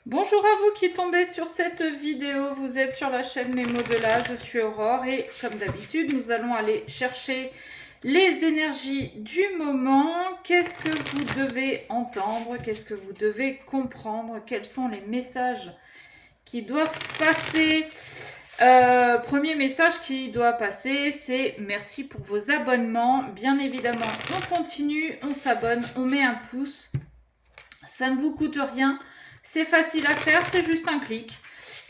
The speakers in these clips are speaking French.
Bonjour à vous qui tombez sur cette vidéo, vous êtes sur la chaîne Mes mots de là, je suis Aurore et comme d'habitude nous allons aller chercher les énergies du moment. Qu'est-ce que vous devez entendre? Qu'est-ce que vous devez comprendre? Quels sont les messages qui doivent passer? Premier message qui doit passer, c'est merci pour vos abonnements. Bien évidemment, on continue, on s'abonne, on met un pouce. Ça ne vous coûte rien. C'est facile à faire, c'est juste un clic.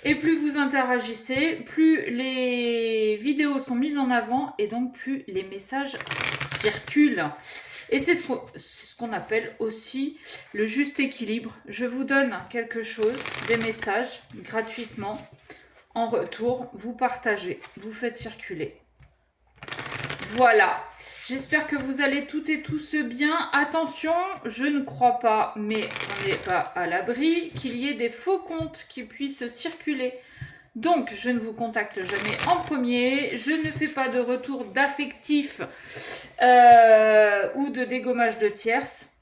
Et plus vous interagissez, plus les vidéos sont mises en avant et donc plus les messages circulent. Et c'est ce qu'on appelle aussi le juste équilibre. Je vous donne quelque chose, des messages gratuitement. En retour, vous partagez, vous faites circuler. Voilà. J'espère que vous allez toutes et tous bien. Attention, je ne crois pas, mais on n'est pas à l'abri, qu'il y ait des faux comptes qui puissent circuler. Donc, je ne vous contacte jamais en premier. Je ne fais pas de retour d'affectif ou de dégommage de tierces.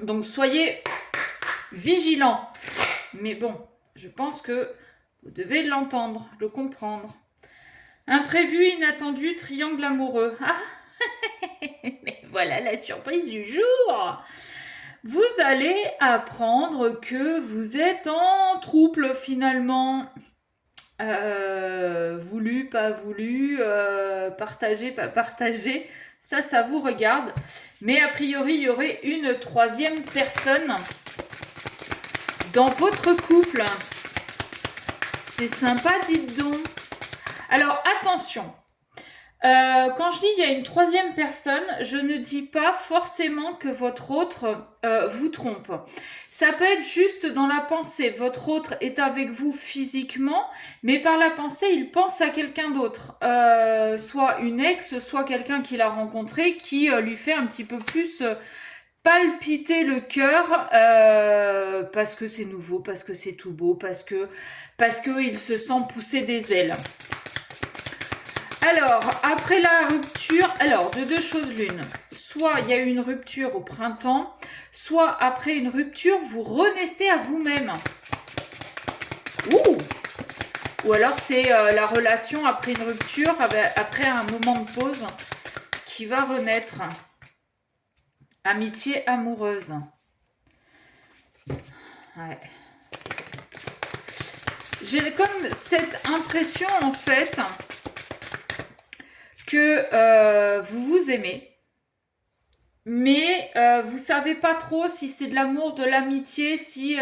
Donc, soyez vigilants. Mais bon, je pense que vous devez l'entendre, le comprendre. Imprévu, inattendu, triangle amoureux. Ah, mais voilà la surprise du jour. Vous allez apprendre que vous êtes en trouble finalement. Voulu, pas voulu, partagé, pas partagé. Ça vous regarde. Mais a priori, il y aurait une troisième personne dans votre couple. C'est sympa, dites donc. Alors, attention. Quand je dis il y a une troisième personne, je ne dis pas forcément que votre autre vous trompe. Ça peut être juste dans la pensée. Votre autre est avec vous physiquement, mais par la pensée, il pense à quelqu'un d'autre. Soit une ex, soit quelqu'un qu'il a rencontré qui lui fait un petit peu plus palpiter le cœur parce que c'est nouveau, parce que c'est tout beau, parce que il se sent pousser des ailes. Alors, après la rupture, de deux choses l'une. Soit il y a eu une rupture au printemps, soit après une rupture, vous renaissez à vous-même. Ouh! Ou alors c'est la relation après une rupture, après un moment de pause, qui va renaître. Amitié amoureuse. Ouais. J'ai comme cette impression en fait que vous vous aimez, mais vous savez pas trop si c'est de l'amour, de l'amitié, si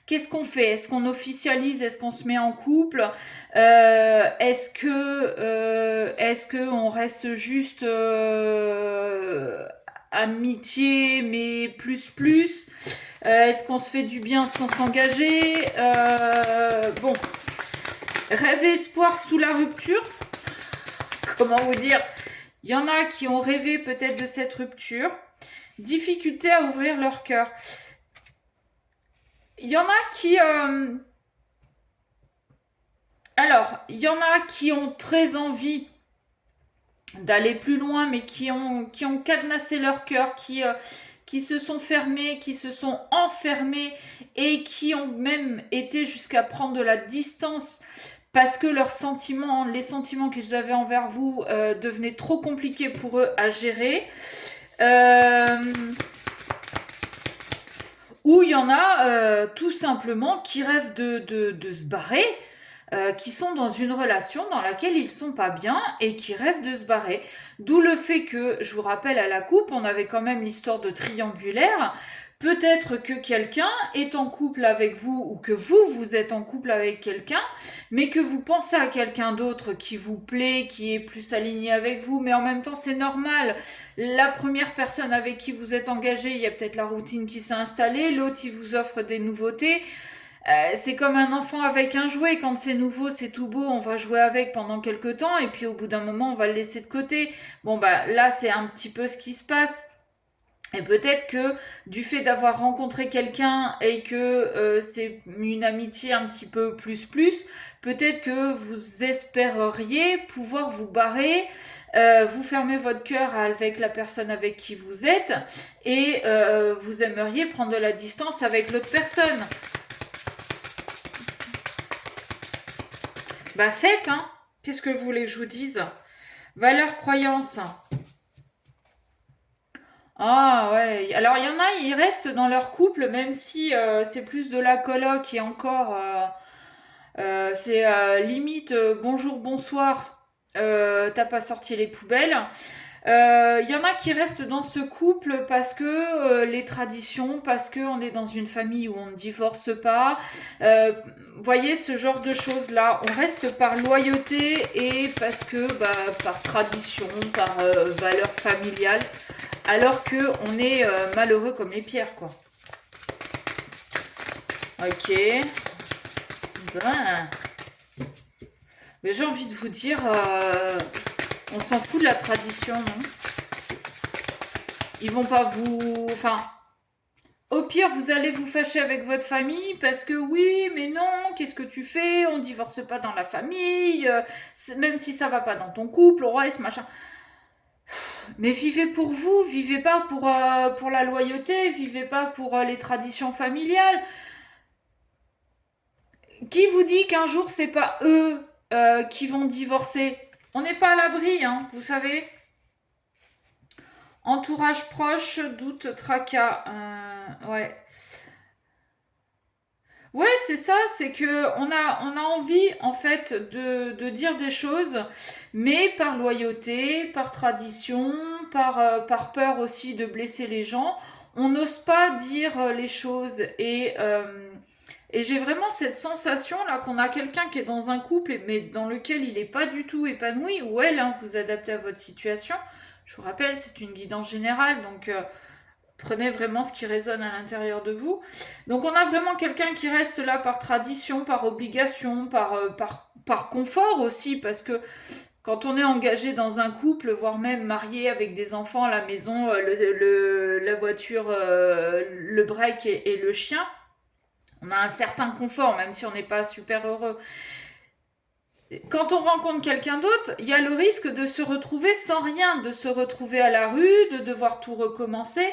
qu'est-ce qu'on fait? Est-ce qu'on officialise? Est-ce qu'on se met en couple? Est-ce que on reste juste amitié, mais plus? Est-ce qu'on se fait du bien sans s'engager? Bon, rêve et espoir sous la rupture. Comment vous dire? Il y en a qui ont rêvé peut-être de cette rupture. Difficulté à ouvrir leur cœur. Il y en a qui... Alors, il y en a qui ont très envie d'aller plus loin, mais qui ont cadenassé leur cœur, qui se sont fermés, qui se sont enfermés et qui ont même été jusqu'à prendre de la distance parce que leurs sentiments, les sentiments qu'ils avaient envers vous devenaient trop compliqués pour eux à gérer. Ou il y en a tout simplement qui rêvent de se barrer, qui sont dans une relation dans laquelle ils sont pas bien et qui rêvent de se barrer. D'où le fait que, je vous rappelle, à la coupe, on avait quand même l'histoire de triangulaire. Peut-être que quelqu'un est en couple avec vous ou que vous êtes en couple avec quelqu'un, mais que vous pensez à quelqu'un d'autre qui vous plaît, qui est plus aligné avec vous, mais en même temps c'est normal. La première personne avec qui vous êtes engagé, il y a peut-être la routine qui s'est installée, l'autre il vous offre des nouveautés. C'est comme un enfant avec un jouet, quand c'est nouveau, c'est tout beau, on va jouer avec pendant quelques temps et puis au bout d'un moment on va le laisser de côté. Bon bah là c'est un petit peu ce qui se passe. Et peut-être que du fait d'avoir rencontré quelqu'un et que c'est une amitié un petit peu plus, peut-être que vous espéreriez pouvoir vous barrer, vous fermer votre cœur avec la personne avec qui vous êtes et vous aimeriez prendre de la distance avec l'autre personne. Bah faites, hein. Qu'est-ce que vous voulez que je vous dise? Valeurs, croyances. Ah ouais. Alors il y en a, ils restent dans leur couple, même si c'est plus de la coloc et encore, c'est limite bonjour, bonsoir. T'as pas sorti les poubelles. Il y en a qui restent dans ce couple parce que les traditions, parce que on est dans une famille où on ne divorce pas. Vous voyez ce genre de choses là. On reste par loyauté et parce que par tradition, par valeur familiale, alors que on est malheureux comme les pierres quoi. Ok. Ben. Mais j'ai envie de vous dire, on s'en fout de la tradition, non? Ils vont pas vous... Enfin, au pire, vous allez vous fâcher avec votre famille parce que oui, mais non, qu'est-ce que tu fais? On divorce pas dans la famille, même si ça va pas dans ton couple, on reste machin. Mais vivez pour vous, vivez pas pour la loyauté, vivez pas pour les traditions familiales. Qui vous dit qu'un jour c'est pas eux qui vont divorcer? On n'est pas à l'abri, hein, vous savez. Entourage proche, doute, tracas. Ouais. Ouais, c'est ça, c'est que on a envie en fait de dire des choses, mais par loyauté, par tradition, par peur aussi de blesser les gens, on n'ose pas dire les choses et j'ai vraiment cette sensation là qu'on a quelqu'un qui est dans un couple mais dans lequel il n'est pas du tout épanoui ou elle, hein, vous adaptez à votre situation. Je vous rappelle, c'est une guidance générale, donc prenez vraiment ce qui résonne à l'intérieur de vous. Donc on a vraiment quelqu'un qui reste là par tradition, par obligation, par confort aussi, parce que quand on est engagé dans un couple, voire même marié avec des enfants à la maison, la voiture, le break et le chien, on a un certain confort, même si on n'est pas super heureux. Quand on rencontre quelqu'un d'autre, il y a le risque de se retrouver sans rien, de se retrouver à la rue, de devoir tout recommencer.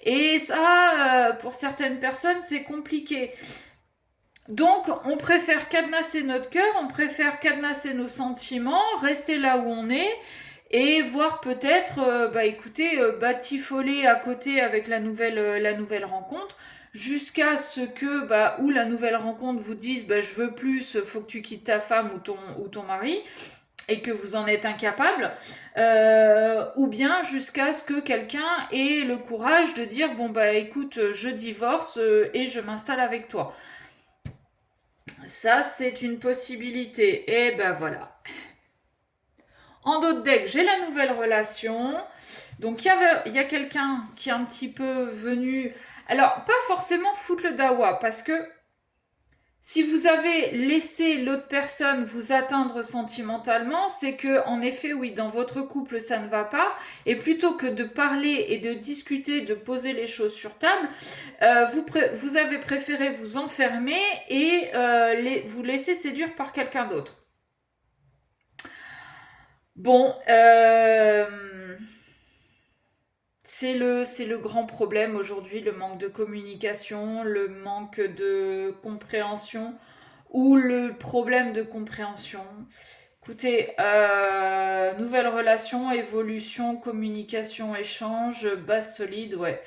Et ça, pour certaines personnes, c'est compliqué. Donc, on préfère cadenasser notre cœur, on préfère cadenasser nos sentiments, rester là où on est et voir peut-être, écoutez, batifoler à côté avec la nouvelle rencontre jusqu'à ce que, ou la nouvelle rencontre vous dise, je veux plus, faut que tu quittes ta femme ou ton mari et que vous en êtes incapable, ou bien jusqu'à ce que quelqu'un ait le courage de dire écoute, je divorce et je m'installe avec toi. Ça, c'est une possibilité. Et ben voilà. En d'autres decks, j'ai la nouvelle relation. Donc, il y a quelqu'un qui est un petit peu venu... Alors, pas forcément foutre le dawa, parce que si vous avez laissé l'autre personne vous atteindre sentimentalement, c'est que, en effet, oui, dans votre couple, ça ne va pas. Et plutôt que de parler et de discuter, de poser les choses sur table, vous avez préféré vous enfermer et vous laisser séduire par quelqu'un d'autre. Bon, c'est le grand problème aujourd'hui, le manque de communication, le manque de compréhension ou le problème de compréhension. Écoutez, nouvelle relation, évolution, communication, échange, base solide, ouais.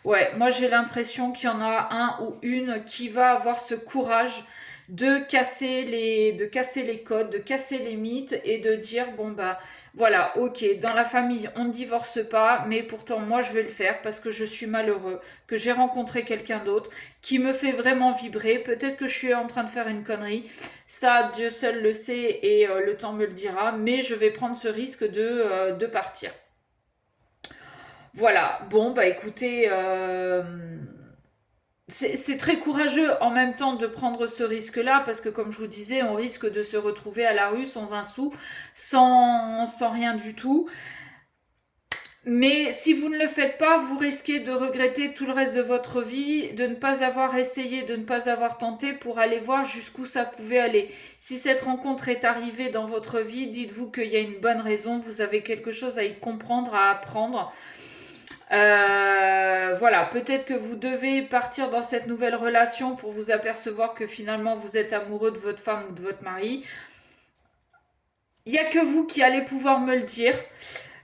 Ouais, moi j'ai l'impression qu'il y en a un ou une qui va avoir ce courage de casser les codes, de casser les mythes et de dire voilà, ok, dans la famille on ne divorce pas, mais pourtant moi je vais le faire parce que je suis malheureux, que j'ai rencontré quelqu'un d'autre qui me fait vraiment vibrer. Peut-être que je suis en train de faire une connerie, ça Dieu seul le sait et le temps me le dira, mais je vais prendre ce risque de partir. Voilà, bon écoutez, c'est très courageux en même temps de prendre ce risque-là, parce que comme je vous disais, on risque de se retrouver à la rue sans un sou, sans rien du tout. Mais si vous ne le faites pas, vous risquez de regretter tout le reste de votre vie, de ne pas avoir essayé, de ne pas avoir tenté pour aller voir jusqu'où ça pouvait aller. Si cette rencontre est arrivée dans votre vie, dites-vous qu'il y a une bonne raison, vous avez quelque chose à y comprendre, à apprendre. Voilà, peut-être que vous devez partir dans cette nouvelle relation pour vous apercevoir que finalement vous êtes amoureux de votre femme ou de votre mari. il n'y a que vous qui allez pouvoir me le dire.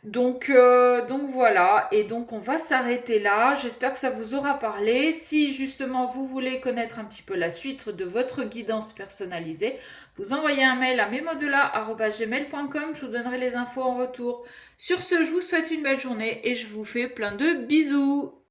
Donc voilà, et donc on va s'arrêter là. J'espère que ça vous aura parlé. Si justement vous voulez connaître un petit peu la suite de votre guidance personnalisée, vous envoyez un mail à memodelà@gmail.com. Je vous donnerai les infos en retour. Sur ce, je vous souhaite une belle journée et je vous fais plein de bisous.